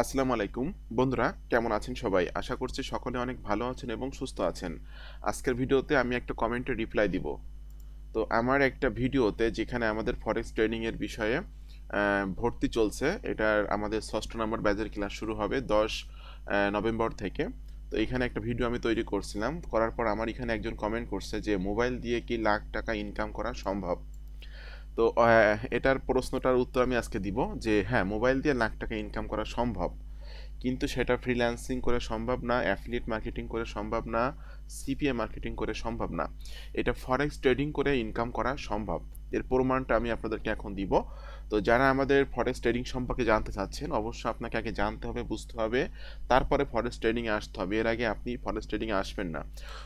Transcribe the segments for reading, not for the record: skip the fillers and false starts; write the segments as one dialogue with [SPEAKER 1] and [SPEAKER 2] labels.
[SPEAKER 1] আসসালামু আলাইকুম বন্ধুরা, কেমন আছেন সবাই? আশা করছি সকলে অনেক ভালো আছেন এবং সুস্থ আছেন। আজকের ভিডিওতে আমি একটা কমেন্টে রিপ্লাই দিব। তো আমার একটা ভিডিওতে যেখানে আমাদের ফরেক্স ট্রেডিং এর বিষয়ে ভর্তি চলছে, এটার আমাদের ষষ্ঠ নম্বর ব্যাচের ক্লাস শুরু হবে 10 নভেম্বর থেকে। তো এখানে একটা ভিডিও আমি তৈরি করছিলাম, করার পর আমার এখানে একজন কমেন্ট করছে যে মোবাইল দিয়ে কি লাখ টাকা ইনকাম করা সম্ভব। তো এটার প্রশ্নটার উত্তর আমি আজকে দিব যে হ্যাঁ, মোবাইল দিয়ে লাখ টাকা ইনকাম করা সম্ভব, কিন্তু সেটা ফ্রিল্যান্সিং করে সম্ভব না, অ্যাফিলিয়েট মার্কেটিং করে সম্ভব না, সিপিএ মার্কেটিং করে সম্ভব না। এটা ফরেক্স ট্রেডিং করে ইনকাম করা সম্ভব। এর প্রমাণটা আমি আপনাদেরকে এখন দিব। তো যারা আমাদের ফরেক্স ট্রেডিং সম্পর্কে জানতে চাচ্ছেন, অবশ্যই আপনাকে আগে জানতে হবে, বুঝতে হবে, তারপরে ফরেক্স ট্রেডিংয়ে আসতে হবে। এর আগে আপনি ফরেক্স ট্রেডিংয়ে আসবেন না।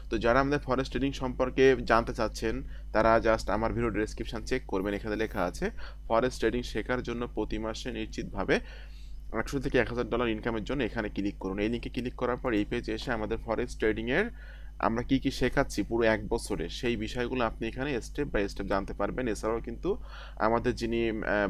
[SPEAKER 1] তো যারা আমাদের ফরেক্স ট্রেডিং সম্পর্কে জানতে চাচ্ছেন, তারা জাস্ট আমার ভিডিও ডেসক্রিপশন চেক করবেন, এখানে লেখা আছে ফরেক্স ট্রেডিং শেখার জন্য প্রতি মাসে নিশ্চিতভাবে $800 থেকে $1000 ইনকামের জন্য এখানে ক্লিক করুন। এই লিঙ্কে ক্লিক করার পর এই পেজে এসে আমাদের ফরেক্স ট্রেডিংয়ের আমরা কি কি শেখাচ্ছি পুরো 1 বছরে, সেই বিষয়গুলো আপনি এখানে স্টেপ বাই স্টেপ জানতে পারবেন। এছাড়াও কিন্তু আমাদের যিনি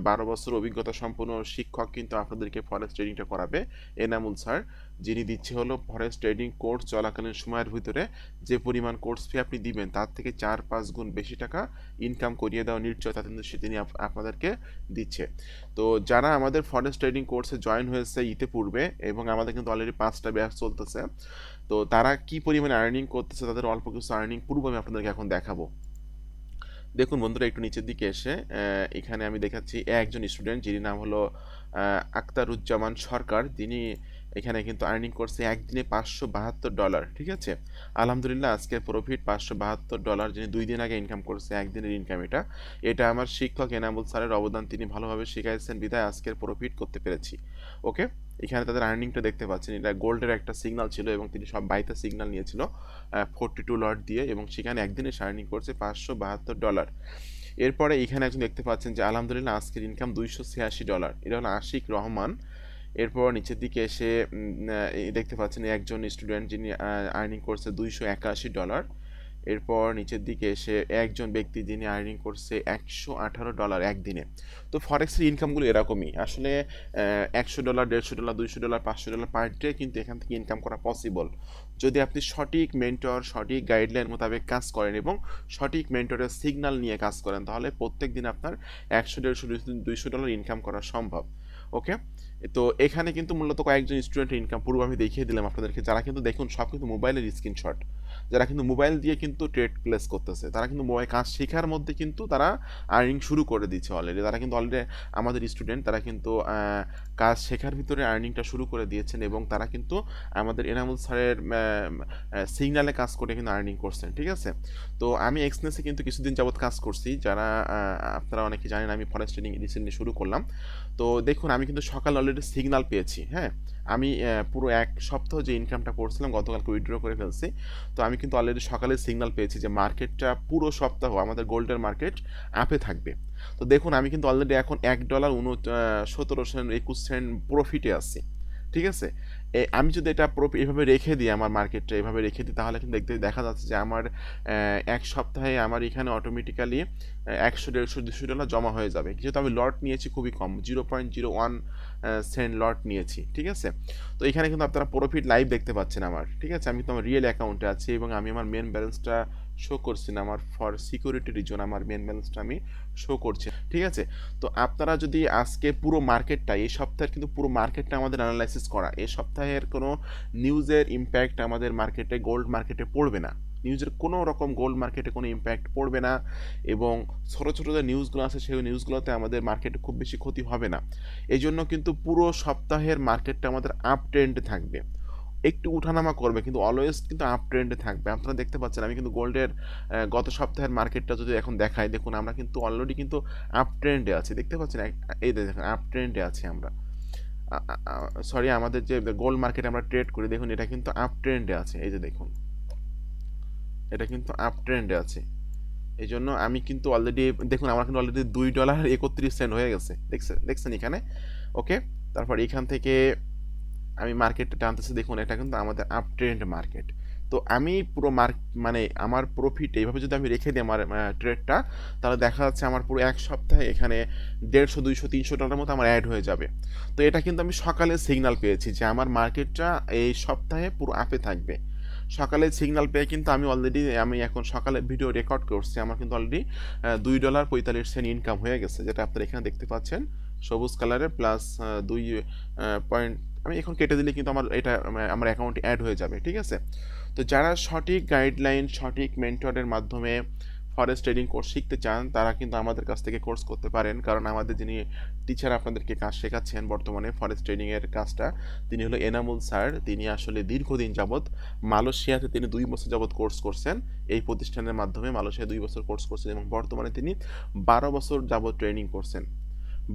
[SPEAKER 1] 12 বছর অভিজ্ঞতা সম্পন্ন শিক্ষক কিন্তু আপনাদেরকে ফরেক্স ট্রেডিংটা করাবে, এনামুল স্যার, যিনি দিচ্ছে হলো ফরেক্স ট্রেডিং কোর্স চলাকালীন সময়ের ভিতরে যে পরিমাণ কোর্স ফি আপনি দিবেন তার থেকে 4-5 গুণ বেশি টাকা ইনকাম করিয়ে দেওয়ার নিশ্চয়তা কিন্তু তিনি আপনাদেরকে দিচ্ছে। তো যারা আমাদের ফরেক্স ট্রেডিং কোর্সে জয়েন হয়েছে ইতিপূর্বে, এবং আমাদের কিন্তু অলরেডি 5টা ব্যাচ চলতেছে, তো তারা কি পরিমাণে আর্নিং করতেছে, তাদের অল্প কিছু আর্নিং পূর্ব আমি আপনাদেরকে এখন দেখাবো। দেখুন বন্ধুরা, একটু নিচের দিকে এসে এখানে আমি দেখাচ্ছি একজন স্টুডেন্ট যিনি নাম হলো আক্তারুজ্জামান সরকার। তিনি এখানে কিন্তু আর্নিং করছে একদিনে $572। ঠিক আছে, আলহামদুলিল্লাহ আজকের প্রফিট $572, যিনি 2 দিন আগে ইনকাম করছে, একদিনের ইনকাম। এটা এটা আমার শিক্ষক এনামুল স্যারের অবদান, তিনি ভালোভাবে শিখাইছেন বিধায় আজকের প্রফিট করতে পেরেছি। ওকে, এখানে তাদের আর্নিংটা দেখতে পাচ্ছেন, এটা গোল্ডের একটা সিগন্যাল ছিল এবং তিনি সব বাইতে সিগন্যাল নিয়েছিল 42 লট দিয়ে, এবং সেখানে একদিনে আর্নিং করছে $572। এরপরে এখানে একজন দেখতে পাচ্ছেন যে আলহামদুলিল্লাহ আজকের ইনকাম $286। এটা হলো আশিক রহমান। এরপর নিচের দিকে এসে দেখতে পাচ্ছেন একজন স্টুডেন্ট যিনি আর্নিং করছে $281। এরপর নিচের দিকে এসে একজন ব্যক্তি যিনি আর্নিং করছে $118 একদিনে। তো ফরেক্সের ইনকামগুলো এরকমই আসলে, $100, $150, $200, $500 পার ডে কিন্তু এখান থেকে ইনকাম করা পসিবল, যদি আপনি সঠিক মেন্টর, সঠিক গাইডলাইন মোতাবেক কাজ করেন এবং সঠিক মেন্টরের সিগন্যাল নিয়ে কাজ করেন, তাহলে প্রত্যেক দিন আপনার $100, $150, $200 ইনকাম করা সম্ভব। ওকে, তো এখানে কিন্তু মূলত কয়েকজন স্টুডেন্টের ইনকাম পূর্ব আমি দেখিয়ে দিলাম আপনাদেরকে, যারা কিন্তু দেখুন সব কিন্তু মোবাইলের স্ক্রিনশট, যারা কিন্তু মোবাইল দিয়ে কিন্তু ট্রেড প্লেস করতেছে, তারা কিন্তু মোবাইল কাজ শেখার মধ্যে কিন্তু তারা আর্নিং শুরু করে দিচ্ছে অলরেডি। তারা কিন্তু অলরেডি আমাদের স্টুডেন্ট, তারা কিন্তু কাজ শেখার ভিতরে আর্নিংটা শুরু করে দিয়েছেন, এবং তারা কিন্তু আমাদের এনামুল স্যারের সিগনালে কাজ করে কিন্তু আর্নিং করছেন। ঠিক আছে, তো আমি এক্সনেসে কিন্তু কিছুদিন যাবত কাজ করছি, যারা আপনারা অনেকে জানেন আমি ফরেক্স ট্রেডিং রিসেন্টলি শুরু করলাম। তো দেখুন আমি কিন্তু সকাল অলরেডি সিগনাল পেয়েছি। হ্যাঁ, আমি পুরো 1 সপ্তাহ যে ইনকামটা করছিলাম গতকালকে উইথড্র করে ফেলছি। তো আমি কিন্তু অলরেডি সকালে সিগনাল পেয়েছি যে মার্কেটটা পুরো সপ্তাহ আমাদের গোল্ডের মার্কেট আপে থাকবে। তো দেখুন আমি কিন্তু অলরেডি এখন $1.17 প্রফিটে আছি। ঠিক আছে, আমি যদি এটা এভাবে রেখে দিই, আমার মার্কেটটা এভাবে রেখে দিই, তাহলে কিন্তু দেখা যাচ্ছে যে আমার 1 সপ্তাহে আমার এখানে অটোমেটিক্যালি $100, $150, $200 জমা হয়ে যাবে। যেহেতু আমি লট নিয়েছি খুবই কম, 0.01 সেন্ট লট নিয়েছি। ঠিক আছে, তো এখানে কিন্তু আপনারা প্রফিট লাইভ দেখতে পাচ্ছেন আমার। ঠিক আছে, আমি তো আমার রিয়েল অ্যাকাউন্টে আছি এবং আমি আমার মেন ব্যালেন্সটা শো করছি না, আমার ফর সিকিউরিটি রিজন আমার মেন ব্যালেন্সটা আমি শো করছি। ঠিক আছে, তো আপনারা যদি আজকে পুরো মার্কেটটা, এই সপ্তাহের কিন্তু পুরো মার্কেটটা আমাদের অ্যানালাইসিস করা, এই সপ্তাহের কোনো নিউজের ইম্প্যাক্ট আমাদের মার্কেটে, গোল্ড মার্কেটে পড়বে না। নিউজের কোনো রকম গোল্ড মার্কেটে কোনো ইম্প্যাক্ট পড়বে না, এবং ছোটো ছোটো যে নিউজগুলো আছে সেই নিউজগুলোতে আমাদের মার্কেটে খুব বেশি ক্ষতি হবে না। এই জন্য কিন্তু পুরো সপ্তাহের মার্কেটটা আমাদের আপ ট্রেন্ডে থাকবে, একটু উঠানামা করবে কিন্তু অলওয়েজ কিন্তু আপ ট্রেন্ডে থাকবে। আপনারা দেখতে পাচ্ছেন আমি কিন্তু গোল্ডের গত সপ্তাহের মার্কেটটা যদি এখন দেখাই, দেখুন আমরা কিন্তু অলরেডি কিন্তু আপ ট্রেন্ডে আছি, দেখতে পাচ্ছেন এই দেখুন আপ ট্রেন্ডে আছি আমরা। সরি, আমাদের যে গোল্ড মার্কেটে আমরা ট্রেড করি, দেখুন এটা কিন্তু আপ ট্রেন্ডে আছে, এই যে দেখুন এটা কিন্তু আপ ট্রেন্ডে আছে। এই জন্য আমি কিন্তু অলরেডি দেখুন আমার কিন্তু অলরেডি $2.31 হয়ে গেছে, দেখছেন এখানে। ওকে, তারপর এখান থেকে আমি মার্কেটটা টানতেছি, দেখুন এটা কিন্তু আমাদের আপ ট্রেন্ড মার্কেট। তো আমি পুরো মানে আমার প্রফিট এইভাবে যদি আমি রেখে দিই আমার ট্রেডটা, তাহলে দেখা যাচ্ছে আমার পুরো এক সপ্তাহে এখানে 150, 200, $300 মতো আমার অ্যাড হয়ে যাবে। তো এটা কিন্তু আমি সকালে সিগন্যাল পেয়েছি যে আমার মার্কেটটা এই সপ্তাহে পুরো আপে থাকবে। সকালে সিগন্যাল পেয়ে কিন্তু আমি এখন সকালে ভিডিও রেকর্ড করছি, আমার কিন্তু অলরেডি $2.45 ইনকাম হয়ে গেছে, যেটা আপনারা এখানে দেখতে পাচ্ছেন সবুজ কালারে প্লাস 2 পয়েন্ট। আমি এখন কেটে দিলে কিন্তু আমার অ্যাকাউন্টে অ্যাড হয়ে যাবে, ঠিক আছে। তো যারা সঠিক গাইডলাইন, সঠিক মেন্টরের মাধ্যমে ফরেক্স ট্রেডিং কোর্স শিখতে চান, তারা কিন্তু আমাদের কাছ থেকে কোর্স করতে পারেন। কারণ আমাদের যিনি টিচার আপনাদেরকে কাজ শেখাচ্ছেন বর্তমানে ফরেক্স ট্রেডিংয়ের কাজটা, তিনি হলো এনামুল স্যার। তিনি আসলে দীর্ঘদিন যাবৎ মালয়েশিয়াতে তিনি 2 বছর যাবৎ কোর্স করছেন। এই প্রতিষ্ঠানের মাধ্যমে মালয়েশিয়ায় 2 বছর কোর্স করছেন এবং বর্তমানে তিনি 12 বছর যাবৎ ট্রেনিং করছেন।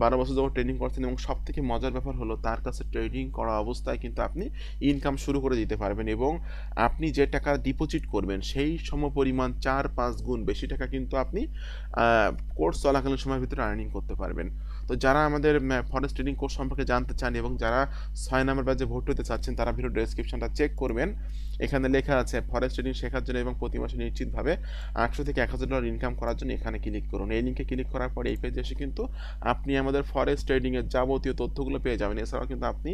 [SPEAKER 1] 12 বছর যখন ট্রেনিং করছেন, এবং সব থেকে মজার ব্যাপার হলো তার কাছে ট্রেডিং করা অবস্থায় কিন্তু আপনি ইনকাম শুরু করে দিতে পারবেন, এবং আপনি যে টাকা ডিপোজিট করবেন সেই সমপরিমাণ 4-5 গুণ বেশি টাকা কিন্তু আপনি কোর্স চলাকালীন সময়ের ভিতরে আর্নিং করতে পারবেন। তো যারা আমাদের ফরেক্স ট্রেডিং কোর্স সম্পর্কে জানতে চান এবং যারা 6 নম্বর ব্যাচে ভর্তি হতে চাচ্ছেন, তারা ভিডিও ডেসক্রিপশনটা চেক করবেন। এখানে লেখা আছে ফরেক্স ট্রেডিং শেখার জন্য এবং প্রতি মাসে নিশ্চিতভাবে $800 থেকে $1000 ইনকাম করার জন্য এখানে ক্লিক করুন। এই লিঙ্কে ক্লিক করার পরে এই পেজে এসে কিন্তু আপনি আমাদের ফরেক্স ট্রেডিংয়ের যাবতীয় তথ্যগুলো পেয়ে যাবেন। এছাড়াও কিন্তু আপনি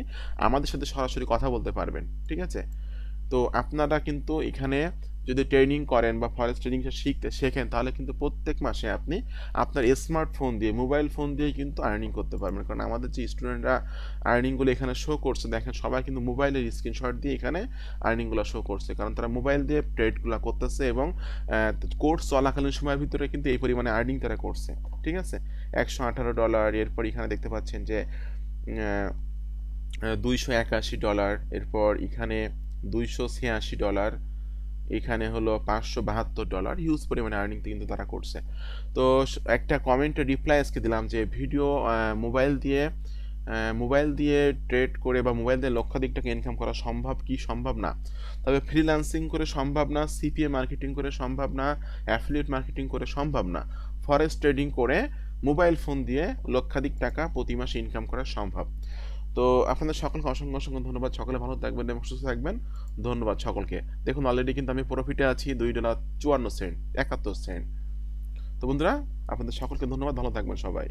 [SPEAKER 1] আমাদের সাথে সরাসরি কথা বলতে পারবেন, ঠিক আছে। তো আপনারা কিন্তু এখানে যদি ট্রেনিং করেন বা ফরেক্স ট্রেডিংটা শেখেন, তাহলে কিন্তু প্রত্যেক মাসে আপনি আপনার স্মার্টফোন দিয়ে, মোবাইল ফোন দিয়ে কিন্তু আর্নিং করতে পারবেন। কারণ আমাদের যে স্টুডেন্টরা আর্নিংগুলো এখানে শো করছে, দেখেন সবাই কিন্তু মোবাইলের স্ক্রিনশট দিয়ে এখানে আর্নিংগুলো শো করছে, কারণ তারা মোবাইল দিয়ে ট্রেডগুলো করতেছে এবং কোর্স চলাকালীন সময়ের ভিতরে কিন্তু এই পরিমাণে আর্নিং তারা করছে, ঠিক আছে। $118, এরপর এখানে দেখতে পাচ্ছেন যে $281, এরপর এখানে $286, এখানে হলো $572, হিউজ পরিমাণে আর্নিং কিন্তু তারা করছে। তো একটা কমেন্টে রিপ্লাই আজকে দিলাম যে ভিডিও মোবাইল দিয়ে ট্রেড করে বা মোবাইল দিয়ে লক্ষাধিক টাকা ইনকাম করা সম্ভব কি? সম্ভব না। তবে ফ্রিল্যান্সিং করে সম্ভব না, সিপিএ মার্কেটিং করে সম্ভব না, অ্যাফিলিয়েট মার্কেটিং করে সম্ভব না। ফরেক্স ট্রেডিং করে মোবাইল ফোন দিয়ে লক্ষাধিক টাকা প্রতি মাসে ইনকাম করা সম্ভব। তো আপনাদের সকলকে অসংখ্য অসংখ্য ধন্যবাদ। সকলে ভালো থাকবেন এবং সুস্থ থাকবেন। ধন্যবাদ সকলকে। দেখুন অলরেডি কিন্তু আমি প্রফিটে আছি $2.54, 71 সেন্ট। তো বন্ধুরা, আপনাদের সকলকে ধন্যবাদ, ভালো থাকবেন সবাই।